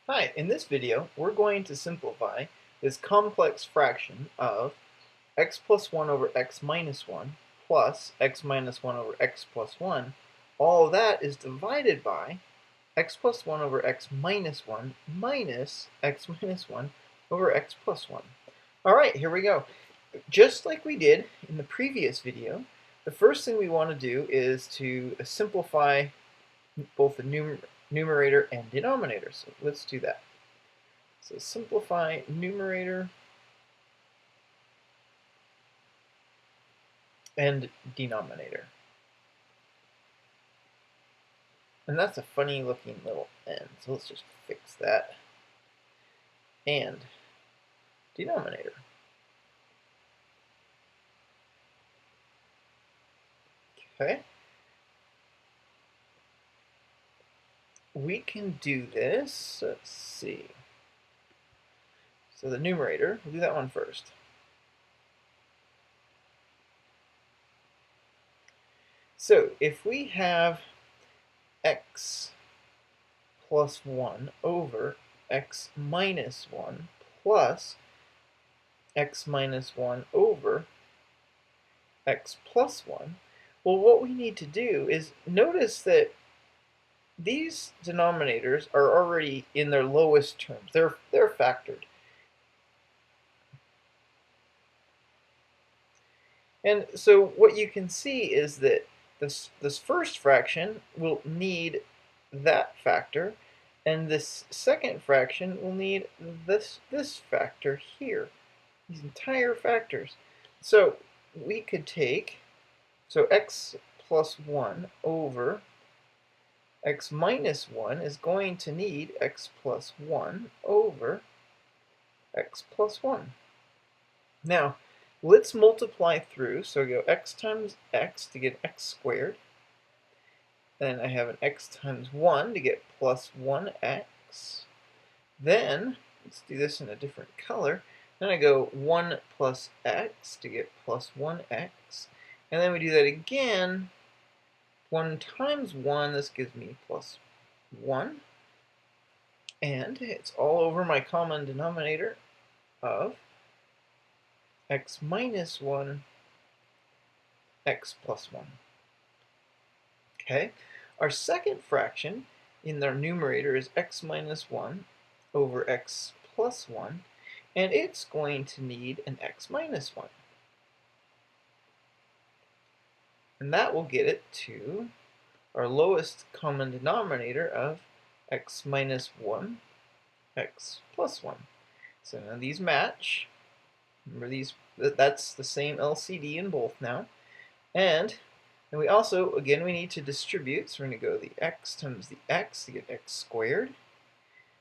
Hi, in this video, we're going to simplify this complex fraction of x plus 1 over x minus 1 plus x minus 1 over x plus 1. All of that is divided by x plus 1 over x minus 1 minus x minus 1 over x plus 1. All right, here we go. Just like we did in the previous video, the first thing we want to do is to simplify both the numerator and denominator. So let's do that. So simplify numerator and denominator. And that's a funny looking little n, so let's just fix that. And denominator. Okay. We can do this. Let's see. So the numerator, we'll do that one first. So if we have x plus 1 over x minus 1 plus x minus 1 over x plus 1, well, what we need to do is notice that these denominators are already in their lowest terms. They're factored. And so what you can see is that this first fraction will need that factor, and this second fraction will need this factor here. These entire factors. So we could take, so x plus 1 over x minus 1 is going to need x plus 1 over x plus 1. Now, let's multiply through. So we go x times x to get x squared. Then I have an x times 1 to get plus 1x. Then, let's do this in a different color. Then I go 1 plus x to get plus 1x. And then we do that again. 1 times 1, this gives me plus 1. And it's all over my common denominator of x minus 1, x plus 1. Okay, our second fraction in their numerator is x minus 1 over x plus 1, and it's going to need an x minus 1. And that will get it to our lowest common denominator of x minus 1, x plus 1. So now these match. Remember that's the same LCD in both now. And we also, again, we need to distribute. So we're going to go the x times the x to get x squared.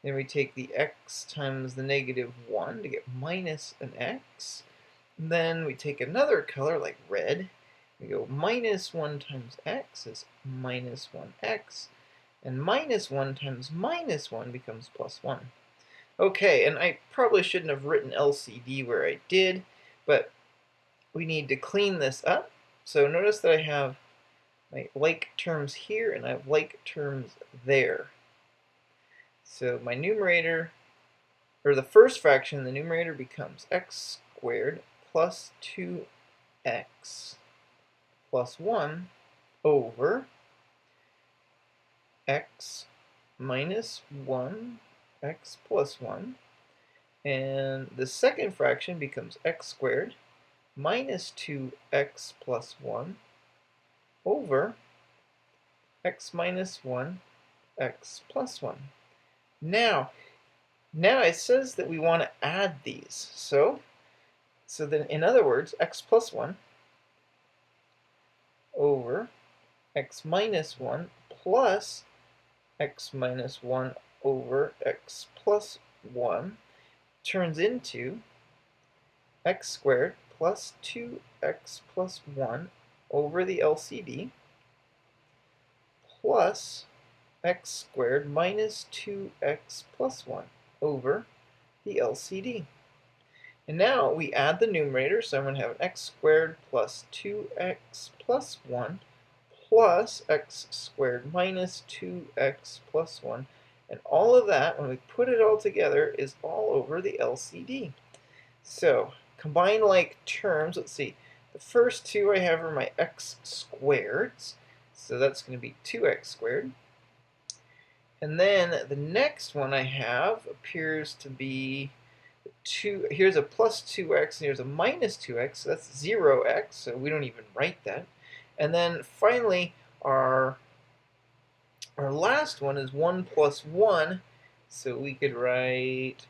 Then we take the x times the negative 1 to get minus an x. And then we take another color like red. We go minus 1 times x is minus 1x. And minus 1 times minus 1 becomes plus 1. Okay, and I probably shouldn't have written LCD where I did, but we need to clean this up. So notice that I have my like terms here and I have like terms there. So my numerator, or the first fraction in the numerator becomes x squared plus 2x plus 1 over x minus 1, x plus 1. And the second fraction becomes x squared minus 2x plus 1 over x minus 1, x plus 1. Now it says that we want to add these. So then, in other words, x plus 1 over x minus 1 plus x minus 1 over x plus 1 turns into x squared plus 2x plus 1 over the LCD plus x squared minus 2x plus 1 over the LCD. And now we add the numerator, so I'm going to have an x squared plus 2x plus 1 plus x squared minus 2x plus 1. And all of that, when we put it all together, is all over the LCD. So, combine like terms, let's see. The first two I have are my x squareds. So that's going to be 2x squared. And then the next one I have appears to be 2. Here's a plus 2x and here's a minus 2x. So that's 0x, so we don't even write that. And then finally, our last one is 1 plus 1, so we could write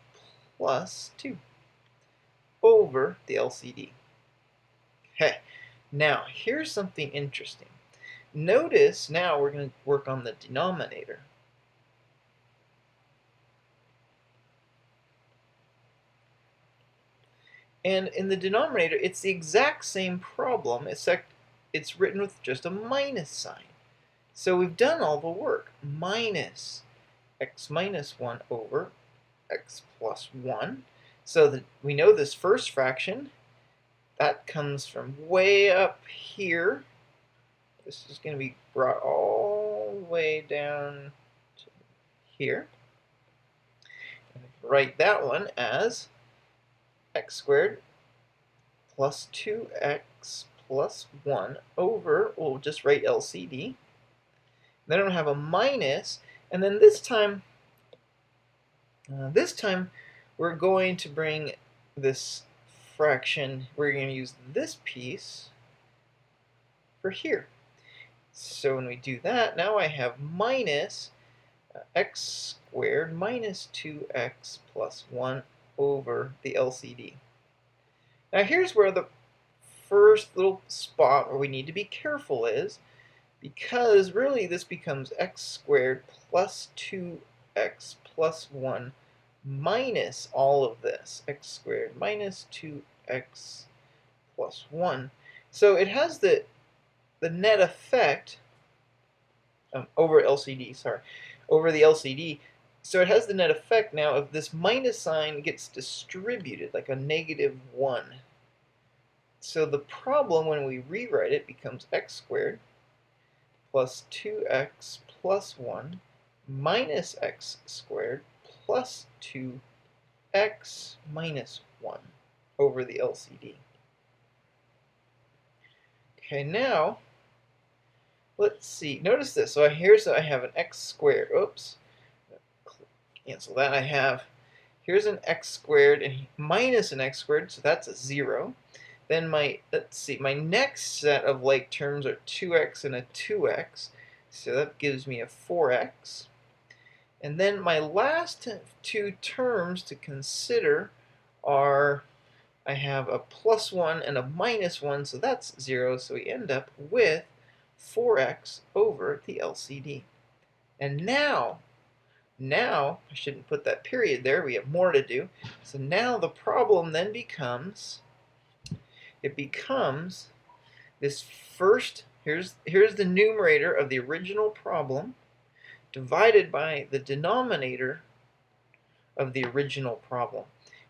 plus 2 over the LCD. Okay, now here's something interesting. Notice now we're going to work on the denominator. And in the denominator, it's the exact same problem, except it's written with just a minus sign. So we've done all the work. Minus x minus 1 over x plus 1. So that we know this first fraction, that comes from way up here. This is going to be brought all the way down to here. And write that one as x squared plus 2x plus 1 over, we'll just write LCD. Then I'll have a minus, and then this time we're going to bring this fraction, we're going to use this piece for here. So when we do that, now I have minus x squared minus 2x plus 1 over the LCD. Now here's where the first little spot where we need to be careful is, because really this becomes x squared plus 2x plus 1 minus all of this, x squared minus 2x plus 1. So it has the net effect over LCD, over the LCD. So it has the net effect now of this minus sign gets distributed like a -1. So the problem when we rewrite it becomes x squared plus 2x plus 1 minus x squared plus 2x minus 1 over the LCD. Okay, now let's see. Notice this. So here's I have an x squared. Oops. Cancel that. I have here's an x squared and minus an x squared, so that's a 0. Then let's see, my next set of like terms are 2x and a 2x, so that gives me a 4x. And then my last two terms to consider are, I have a plus 1 and a minus 1, so that's 0, so we end up with 4x over the LCD. And now, I shouldn't put that period there, we have more to do. So now the problem then becomes, this first, here's the numerator of the original problem divided by the denominator of the original problem.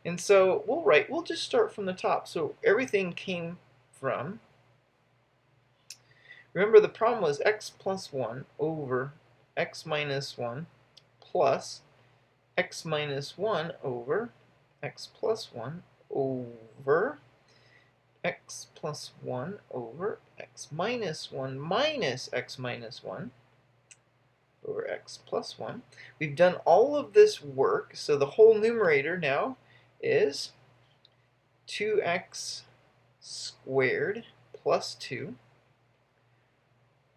And so we'll just start from the top. So everything came from, remember the problem was x plus 1 over x minus 1 plus x minus 1 over x plus 1 over x plus 1 over x minus 1 minus x minus 1 over x plus 1. We've done all of this work, so the whole numerator now is 2x squared plus 2.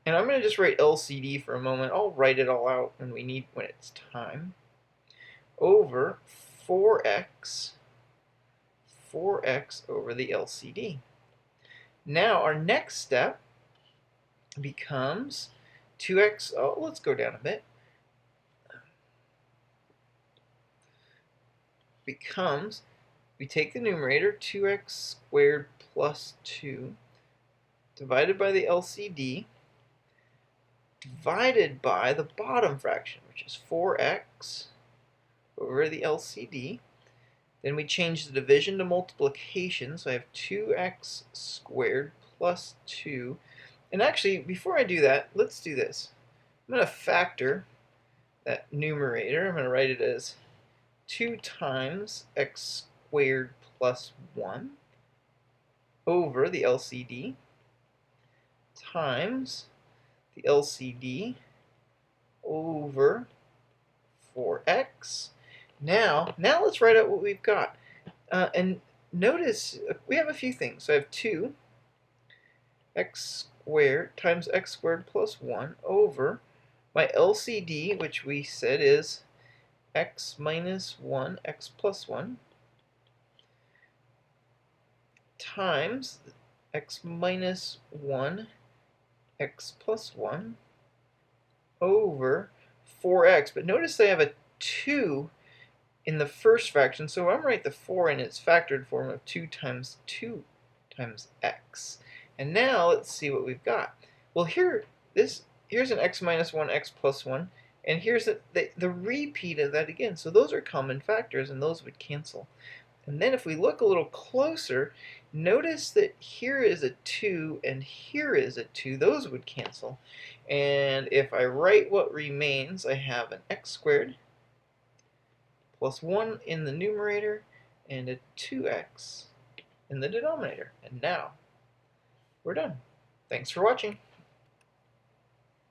And I'm going to just write LCD for a moment. I'll write it all out when it's time. Over 4x over the LCD. Now our next step becomes 2x, let's go down a bit, becomes, we take the numerator, 2x squared plus 2, divided by the LCD, divided by the bottom fraction, which is 4x over the LCD. Then we change the division to multiplication, so I have 2x squared plus 2. And actually, before I do that, let's do this. I'm going to factor that numerator, I'm going to write it as 2 times x squared plus 1 over the LCD times the LCD over 4x. Now let's write out what we've got. And notice we have a few things. So I have 2 x squared times x squared plus 1 over my LCD, which we said is x minus 1, x plus 1, times x minus 1, x plus 1 over 4x. But notice I have a 2 in the first fraction, so I'm going to write the 4 in its factored form of 2 times x. And now let's see what we've got. Well, here's an x minus 1, x plus 1, and here's the repeat of that again. So those are common factors, and those would cancel. And then if we look a little closer, notice that here is a 2 and here is a 2. Those would cancel. And if I write what remains, I have an x squared plus 1 in the numerator and a 2x in the denominator. And now we're done. Thanks for watching.